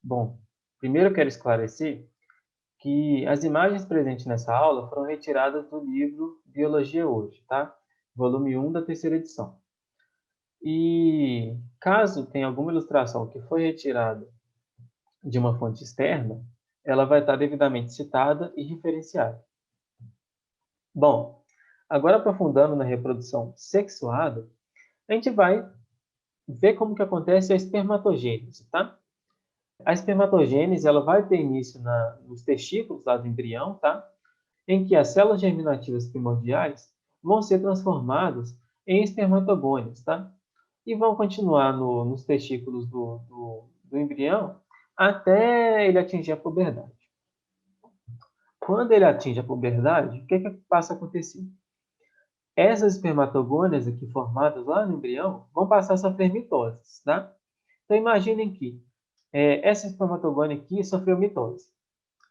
Bom, primeiro eu quero esclarecer que as imagens presentes nessa aula foram retiradas do livro Biologia Hoje, tá? Volume 1 da terceira edição. E caso tenha alguma ilustração que foi retirada de uma fonte externa, ela vai estar devidamente citada e referenciada. Bom, agora aprofundando na reprodução sexuada, a gente vai ver como que acontece a espermatogênese, tá? A espermatogênese ela vai ter início nos testículos lá do embrião, tá? Em que as células germinativas primordiais vão ser transformadas em espermatogônias, tá? E vão continuar nos testículos do embrião até ele atingir a puberdade. Quando ele atinge a puberdade, o que passa a acontecer? Essas espermatogônias aqui formadas lá no embrião vão passar a sofrer mitose, tá? Então imaginem que essa espermatogônia aqui sofreu mitose.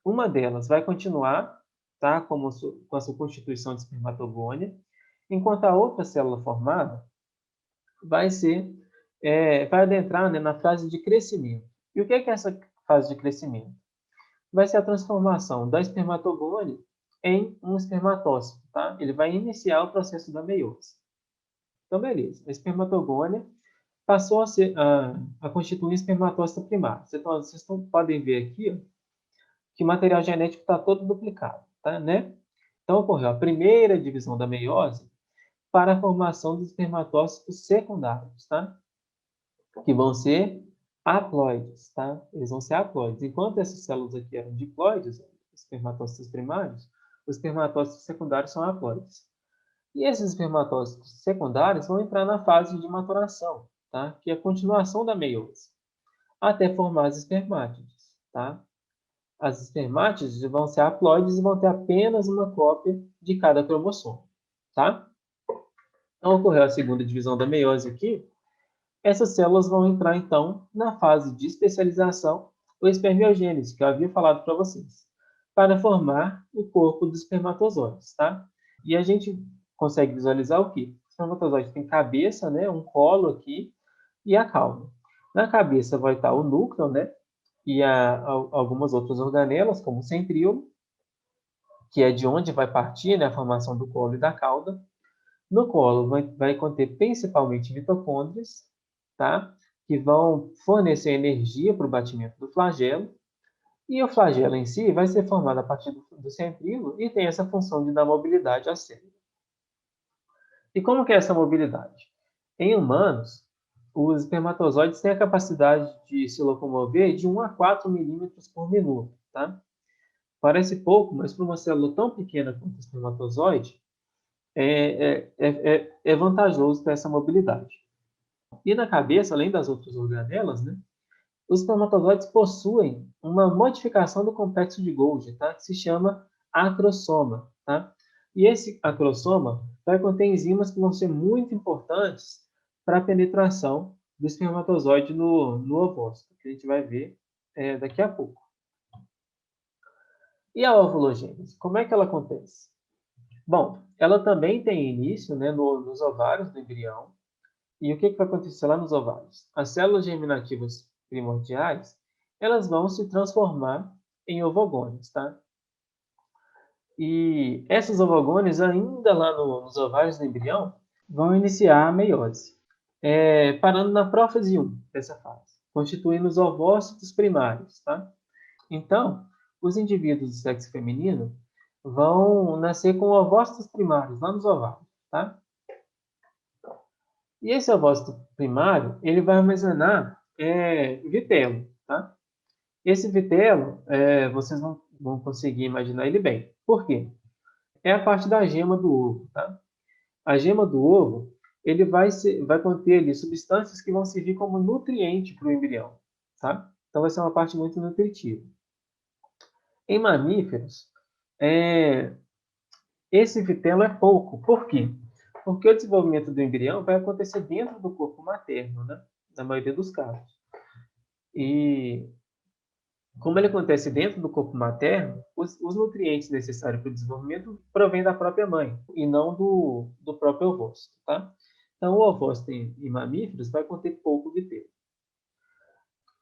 Uma delas vai continuar, tá, com a sua constituição de espermatogônia, enquanto a outra célula formada vai adentrar, né, na fase de crescimento. E o que é essa fase de crescimento? Vai ser a transformação da espermatogônia em um espermatócito, tá? Ele vai iniciar o processo da meiose. Então, beleza. A espermatogônia passou a constituir um espermatócito primário. Vocês podem ver aqui, ó, que o material genético está todo duplicado, tá, né? Então, ocorreu a primeira divisão da meiose para a formação dos espermatócitos secundários, tá? Que vão ser haploides, tá? Eles vão ser haploides. Enquanto essas células aqui eram diploides, espermatócitos primários, os espermatócitos secundários são haploides. E esses espermatócitos secundários vão entrar na fase de maturação, tá? Que é a continuação da meiose, até formar as espermátides, tá? As espermátides vão ser haploides e vão ter apenas uma cópia de cada cromossomo, tá? Então, ocorreu a segunda divisão da meiose aqui. Essas células vão entrar, então, na fase de especialização ou espermiogênese, que eu havia falado para vocês, para formar o corpo dos espermatozoides, tá? E a gente consegue visualizar o quê? O espermatozoide tem cabeça, né, um colo aqui e a cauda. Na cabeça vai estar o núcleo, né, e algumas outras organelas, como o centríolo, que é de onde vai partir, né, a formação do colo e da cauda. No colo vai conter principalmente mitocôndrias, tá? Que vão fornecer energia para o batimento do flagelo. E o flagelo em si vai ser formado a partir do centríolo e tem essa função de dar mobilidade à célula. E como que é essa mobilidade? Em humanos, os espermatozoides têm a capacidade de se locomover de 1 a 4 milímetros por minuto, tá? Parece pouco, mas para uma célula tão pequena quanto o espermatozoide, é vantajoso ter essa mobilidade. E na cabeça, além das outras organelas, né, os espermatozoides possuem uma modificação do complexo de Golgi, tá, que se chama acrosoma. Tá? E esse acrosoma vai conter enzimas que vão ser muito importantes para a penetração do espermatozoide no ovócito, que a gente vai ver daqui a pouco. E a ovulogênese, como é que ela acontece? Bom, ela também tem início, né, nos ovários do embrião. E o que vai acontecer lá nos ovários? As células germinativas primordiais, elas vão se transformar em ovogônios, tá? E essas ovogônios, ainda lá nos ovários do embrião, vão iniciar a meiose, parando na prófase 1 dessa fase, constituindo os ovócitos primários, tá? Então, os indivíduos do sexo feminino vão nascer com ovócitos primários lá nos ovários, tá? E esse ovócito primário, ele vai armazenar vitelo, tá? Esse vitelo, vocês vão conseguir imaginar ele bem. Por quê? É a parte da gema do ovo, tá? A gema do ovo, ele vai conter ali substâncias que vão servir como nutriente para o embrião, tá? Então vai ser uma parte muito nutritiva. Em mamíferos, esse vitelo é pouco. Por quê? Porque o desenvolvimento do embrião vai acontecer dentro do corpo materno, né? Na maioria dos casos. E Como ele acontece dentro do corpo materno, os nutrientes necessários para o desenvolvimento provêm da própria mãe e não do próprio ovócito, tá? Então, o ovócito em mamíferos vai conter pouco de pelo.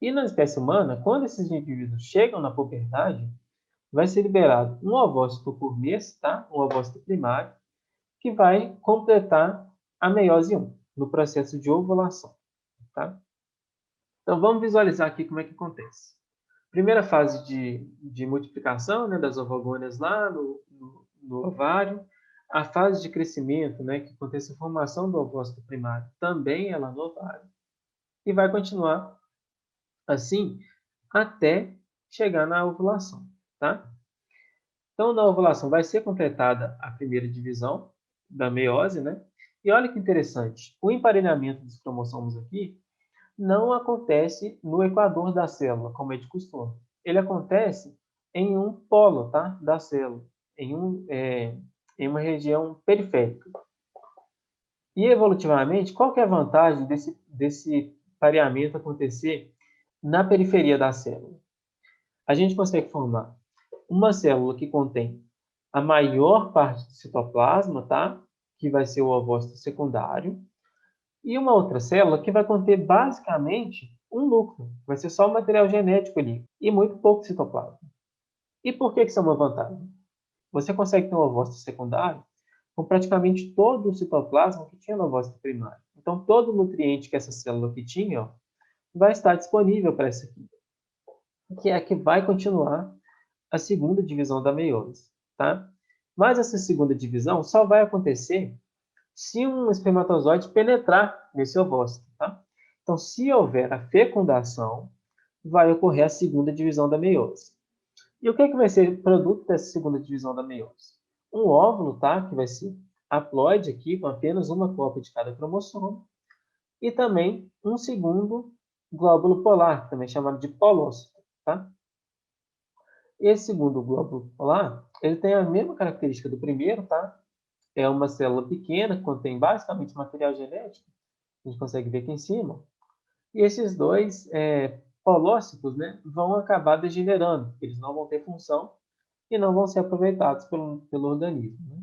E na espécie humana, quando esses indivíduos chegam na puberdade, vai ser liberado um ovócito por mês, tá? Um ovócito primário, que vai completar a meiose 1, no processo de ovulação, tá? Então, vamos visualizar aqui como é que acontece. Primeira fase de multiplicação, né, das ovogônias lá no ovário. A fase de crescimento, né, que acontece a formação do ovócito primário, também é lá no ovário. E vai continuar assim até chegar na ovulação, tá? Então, na ovulação vai ser completada a primeira divisão da meiose, né? E olha que interessante, o emparelhamento dos cromossomos aqui não acontece no equador da célula, como é de costume. Ele acontece em um polo, tá, da célula, em uma região periférica. E evolutivamente, qual que é a vantagem desse pareamento acontecer na periferia da célula? A gente consegue formar uma célula que contém a maior parte do citoplasma, tá? Que vai ser o ovócito secundário, e uma outra célula que vai conter basicamente um núcleo, vai ser só o material genético ali, e muito pouco citoplasma. E por que isso é uma vantagem? Você consegue ter um ovócito secundário com praticamente todo o citoplasma que tinha no ovócito primário. Então, todo o nutriente que essa célula aqui tinha, ó, vai estar disponível para essa aqui, que é a que vai continuar a segunda divisão da meiose, tá? Mas essa segunda divisão só vai acontecer se um espermatozoide penetrar nesse ovócito, tá? Então, se houver a fecundação, vai ocorrer a segunda divisão da meiose. E o que, é que vai ser produto dessa segunda divisão da meiose? Um óvulo, tá? Que vai ser haploide aqui, com apenas uma cópia de cada cromossomo, e também um segundo glóbulo polar, também chamado de polócito, tá? Esse segundo glóbulo polar, ele tem a mesma característica do primeiro, tá? É uma célula pequena, que contém basicamente material genético, a gente consegue ver aqui em cima. E esses dois polócitos, né, vão acabar degenerando, eles não vão ter função e não vão ser aproveitados pelo organismo, né?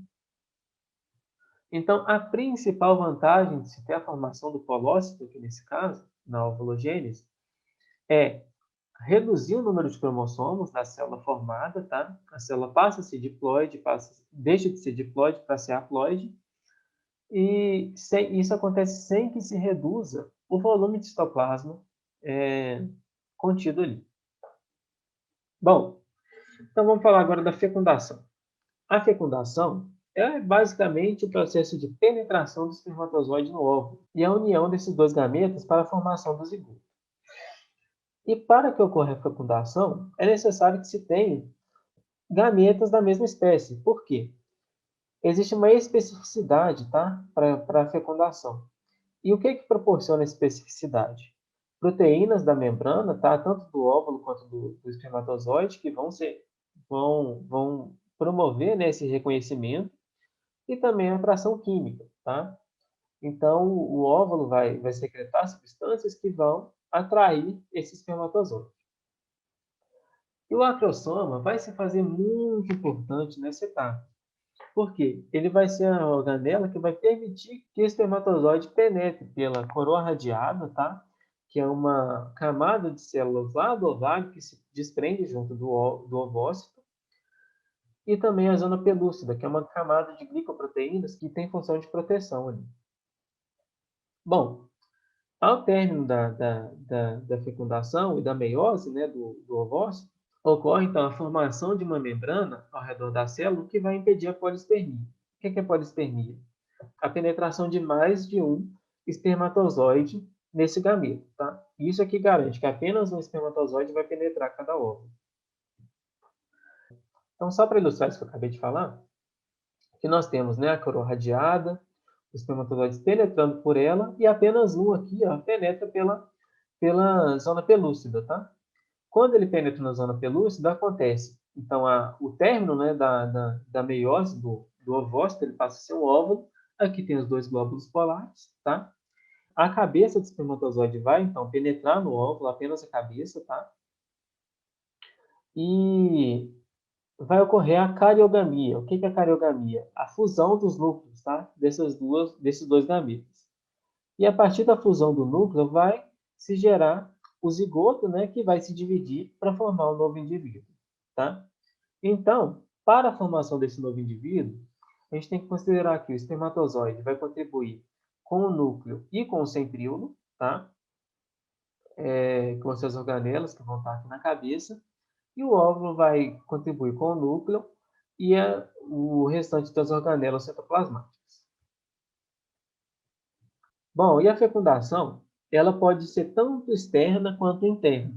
Então, a principal vantagem de se ter a formação do polócito, aqui nesse caso, na ovulogênese, é reduzir o número de cromossomos da célula formada, tá? A célula passa a ser diploide, deixa de ser diploide para ser haploide, e isso acontece sem que se reduza o volume de citoplasma contido ali. Bom, então vamos falar agora da fecundação. A fecundação é basicamente o processo de penetração do espermatozoide no óvulo e a união desses dois gametas para a formação do zigoto. E para que ocorra a fecundação, é necessário que se tenha gametas da mesma espécie. Por quê? Existe uma especificidade, tá? Para a fecundação. E o que proporciona a especificidade? Proteínas da membrana, tá? Tanto do óvulo quanto do espermatozoide, que vão promover, né, esse reconhecimento, e também a fração química, tá? Então, o óvulo vai secretar substâncias que vão atrair esse espermatozoide. E o acrossoma vai se fazer muito importante nessa etapa. Por quê? Ele vai ser a organela que vai permitir que o espermatozoide penetre pela coroa radiada, tá? Que é uma camada de células lá do ovário que se desprende junto do ovócito, e também a zona pelúcida, que é uma camada de glicoproteínas que tem função de proteção ali. Bom, ao término da fecundação e da meiose, né, do ovócito, ocorre então a formação de uma membrana ao redor da célula que vai impedir a polispermia. O que é polispermia? A penetração de mais de um espermatozoide nesse gameta, tá? Isso aqui garante que apenas um espermatozoide vai penetrar cada óvulo. Então, só para ilustrar isso que eu acabei de falar, que nós temos, né, a coroa radiada, os espermatozoides penetrando por ela, e apenas um aqui, ó, penetra pela zona pelúcida, tá? Quando ele penetra na zona pelúcida, acontece, então, o término, né, da meiose do ovócito, ele passa a ser um óvulo, aqui tem os dois glóbulos polares, tá? A cabeça do espermatozoide vai, então, penetrar no óvulo, apenas a cabeça, tá? e vai ocorrer a cariogamia. O que é a cariogamia? A fusão dos núcleos, tá? Desses dois gametas. E a partir da fusão do núcleo vai se gerar o zigoto, né, que vai se dividir para formar um novo indivíduo, tá? Então, para a formação desse novo indivíduo, a gente tem que considerar que o espermatozoide vai contribuir com o núcleo e com o centríolo, tá? Com as suas organelas que vão estar aqui na cabeça, e o óvulo vai contribuir com o núcleo e o restante das organelas citoplasmáticas. Bom, e a fecundação? Ela pode ser tanto externa quanto interna.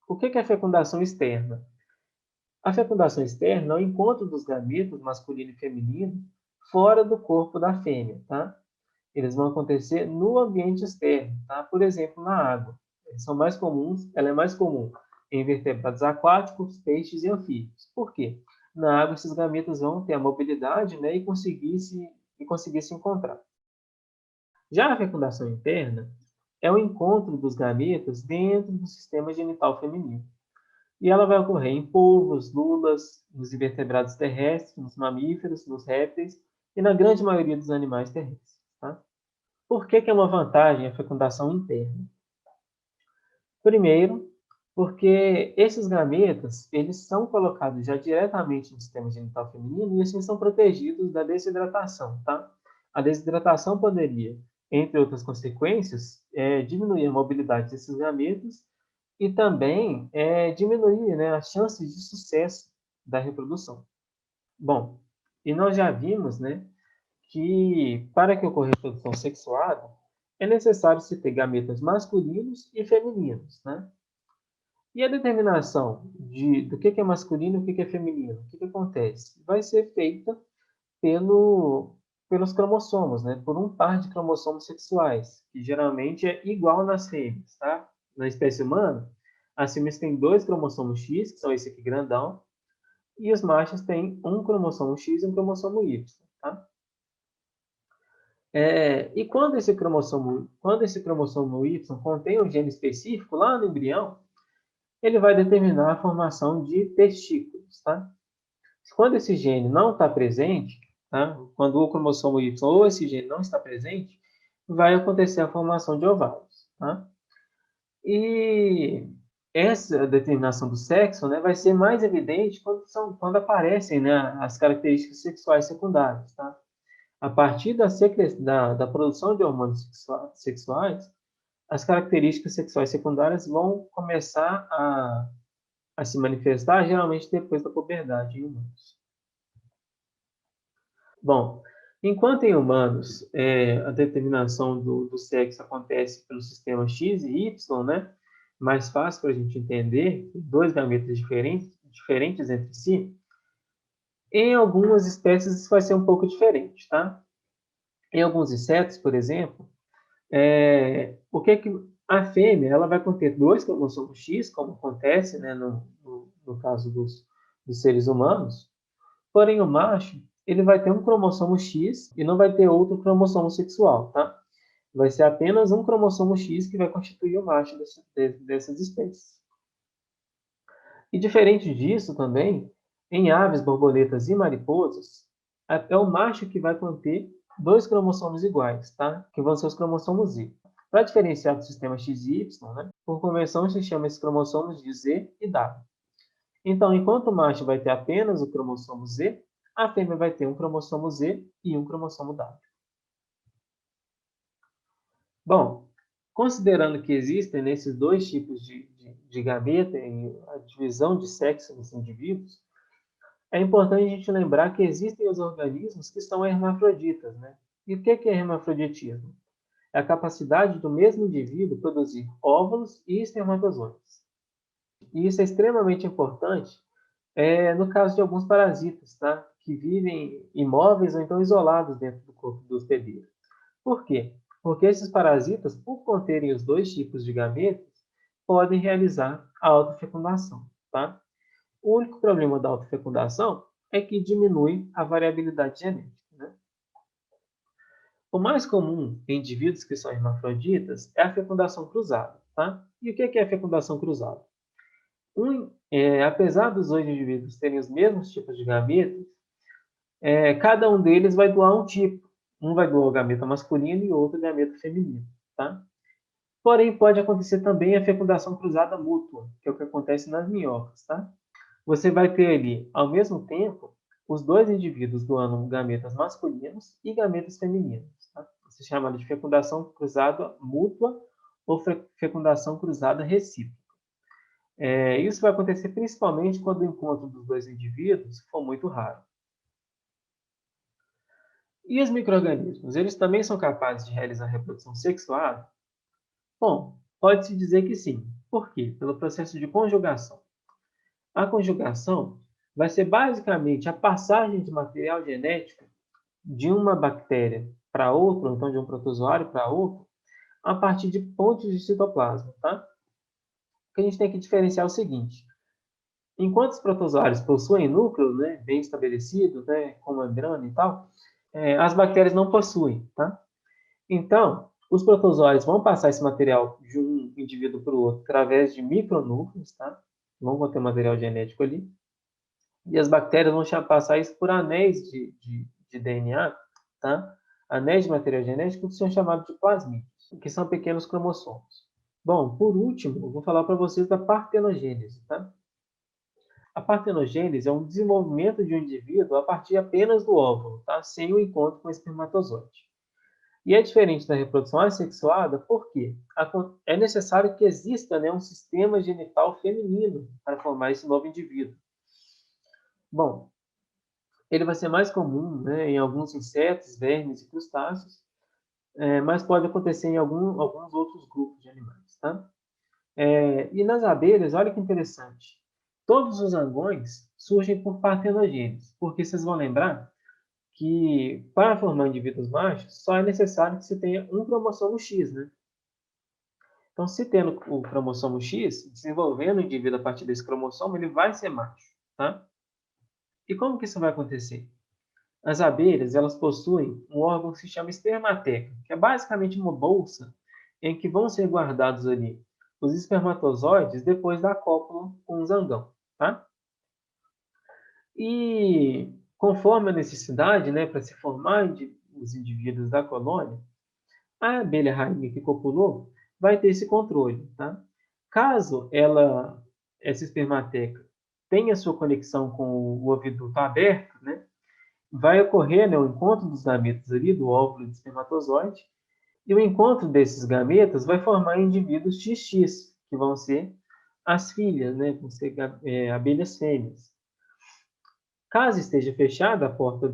O que é a fecundação externa? A fecundação externa é o encontro dos gametas masculino e feminino fora do corpo da fêmea, tá? Eles vão acontecer no ambiente externo, tá? Por exemplo, na água. Ela é mais comum em vertebrados aquáticos, peixes e anfíbios. Por quê? Na água, esses gametas vão ter a mobilidade, né, e conseguir se encontrar. Já a fecundação interna é o encontro dos gametas dentro do sistema genital feminino. E ela vai ocorrer em polvos, lulas, nos invertebrados terrestres, nos mamíferos, nos répteis e na grande maioria dos animais terrestres. Tá? Por que é uma vantagem a fecundação interna? Primeiro, porque esses gametas, eles são colocados já diretamente no sistema genital feminino e assim são protegidos da desidratação, tá? A desidratação poderia, entre outras consequências, diminuir a mobilidade desses gametas e também diminuir, né, as chances de sucesso da reprodução. Bom, e nós já vimos, né, que para que ocorra reprodução sexuada, é necessário se ter gametas masculinos e femininos, né? E a determinação do que é masculino e o que é feminino, o que acontece? Vai ser feita pelos cromossomos, né? Por um par de cromossomos sexuais, que geralmente é igual nas fêmeas, tá? Na espécie humana, as fêmeas têm 2 cromossomos X, que são esse aqui grandão, e os machos têm um cromossomo X e um cromossomo Y, tá? E quando esse cromossomo Y contém um gene específico lá no embrião, ele vai determinar a formação de testículos, tá? Quando esse gene não está presente, tá? Quando o cromossomo Y ou esse gene não está presente, vai acontecer a formação de ovários, tá? E essa determinação do sexo, né, vai ser mais evidente quando aparecem, né, as características sexuais secundárias, tá? A partir da produção de hormônios sexuais, as características sexuais secundárias vão começar a se manifestar, geralmente depois da puberdade em humanos. Bom, enquanto em humanos a determinação do sexo acontece pelo sistema X e Y, né? Mais fácil para a gente entender, dois gametas diferentes entre si, em algumas espécies isso vai ser um pouco diferente, tá? Em alguns insetos, por exemplo, o que a fêmea ela vai conter 2 cromossomos X, como acontece, né, no caso dos seres humanos, porém o macho ele vai ter um cromossomo X e não vai ter outro cromossomo sexual, tá? Vai ser apenas um cromossomo X que vai constituir o macho dessas espécies. E diferente disso também, em aves, borboletas e mariposas, é o macho que vai conter 2 cromossomos iguais, tá? Que vão ser os cromossomos Y. Para diferenciar do sistema X e Y, né? Por convenção se chama esses cromossomos de Z e W. Então, enquanto o macho vai ter apenas o cromossomo Z, a fêmea vai ter um cromossomo Z e um cromossomo W. Bom, considerando que existem nesses dois tipos de gameta e a divisão de sexo nos indivíduos, é importante a gente lembrar que existem os organismos que são hermafroditas, né? E o que é hermafroditismo? É a capacidade do mesmo indivíduo produzir óvulos e espermatozoides. E isso é extremamente importante no caso de alguns parasitas, tá? Que vivem imóveis ou então isolados dentro do corpo do hospedeiro. Por quê? Porque esses parasitas, por conterem os dois tipos de gametas, podem realizar a autofecundação, tá? O único problema da autofecundação é que diminui a variabilidade genética, né? O mais comum em indivíduos que são hermafroditas é a fecundação cruzada, tá? E o que é a fecundação cruzada? Apesar dos dois indivíduos terem os mesmos tipos de gametas, cada um deles vai doar um tipo. Um vai doar o gameta masculino e o outro o gameta feminino, tá? Porém, pode acontecer também a fecundação cruzada mútua, que é o que acontece nas minhocas, tá? Você vai ter ali, ao mesmo tempo, os dois indivíduos doando gametas masculinos e gametas femininos, tá? Isso é chamado de fecundação cruzada mútua ou fecundação cruzada recíproca. Isso vai acontecer principalmente quando o encontro dos dois indivíduos for muito raro. E os micro-organismos, eles também são capazes de realizar reprodução sexuada? Bom, pode-se dizer que sim. Por quê? Pelo processo de conjugação. A conjugação vai ser basicamente a passagem de material genético de uma bactéria para outra, ou então de um protozoário para outro, a partir de pontos de citoplasma, tá? O que a gente tem que diferenciar é o seguinte: enquanto os protozoários possuem núcleo, né, bem estabelecido, né, com membrana e tal, as bactérias não possuem, tá? Então, os protozoários vão passar esse material de um indivíduo para o outro através de micronúcleos, tá? Vão conter material genético ali. E as bactérias vão passar isso por anéis de DNA, tá? Anéis de material genético que são chamados de plasmídeos, que são pequenos cromossomos. Bom, por último, eu vou falar para vocês da partenogênese, tá? A partenogênese é um desenvolvimento de um indivíduo a partir apenas do óvulo, tá? Sem o encontro com o espermatozoide. E é diferente da reprodução assexuada porque é necessário que exista, né, um sistema genital feminino para formar esse novo indivíduo. Bom, ele vai ser mais comum, né, em alguns insetos, vermes e crustáceos, mas pode acontecer em alguns outros grupos de animais. Tá? E nas abelhas, olha que interessante. Todos os zangões surgem por partenogênese, porque vocês vão lembrar que para formar indivíduos machos, só é necessário que você tenha um cromossomo X, né? Então, se tendo o cromossomo X, desenvolvendo o indivíduo a partir desse cromossomo, ele vai ser macho, tá? E como que isso vai acontecer? As abelhas, elas possuem um órgão que se chama espermateca, que é basicamente uma bolsa em que vão ser guardados ali os espermatozoides depois da cópula com o zangão, tá? E conforme a necessidade, né, para se formar os indivíduos da colônia, a abelha rainha que copulou vai ter esse controle, tá? Caso essa espermateca tenha sua conexão com o oviduto aberto, né, vai ocorrer, né, o encontro dos gametas ali, do óvulo e do espermatozoide, e o encontro desses gametas vai formar indivíduos XX, que vão ser as filhas, né, vão ser abelhas fêmeas. Caso esteja fechada a porta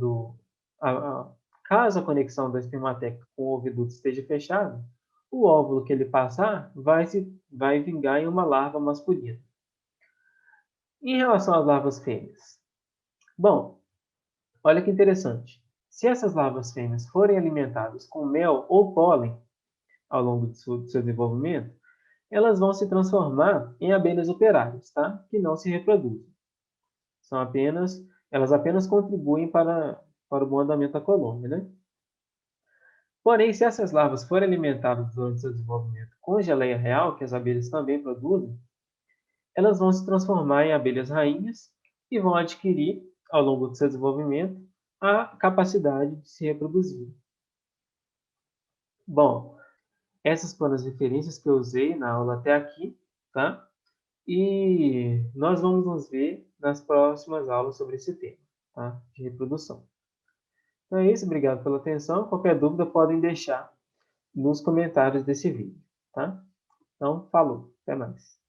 caso a conexão da espermateca com o oviduto esteja fechada, o óvulo que ele passar vai vingar em uma larva masculina. Em relação às larvas fêmeas, bom, olha que interessante. Se essas larvas fêmeas forem alimentadas com mel ou pólen ao longo do seu desenvolvimento, elas vão se transformar em abelhas operárias, tá? Que não se reproduzem. Elas apenas contribuem para o bom andamento da colônia, né? Porém, se essas larvas forem alimentadas durante seu desenvolvimento com geleia real, que as abelhas também produzem, elas vão se transformar em abelhas rainhas e vão adquirir, ao longo do seu desenvolvimento, a capacidade de se reproduzir. Bom, essas foram as referências que eu usei na aula até aqui, tá? E nós vamos nos ver nas próximas aulas sobre esse tema, tá? De reprodução. Então é isso, obrigado pela atenção. Qualquer dúvida podem deixar nos comentários desse vídeo, tá? Então, falou, até mais.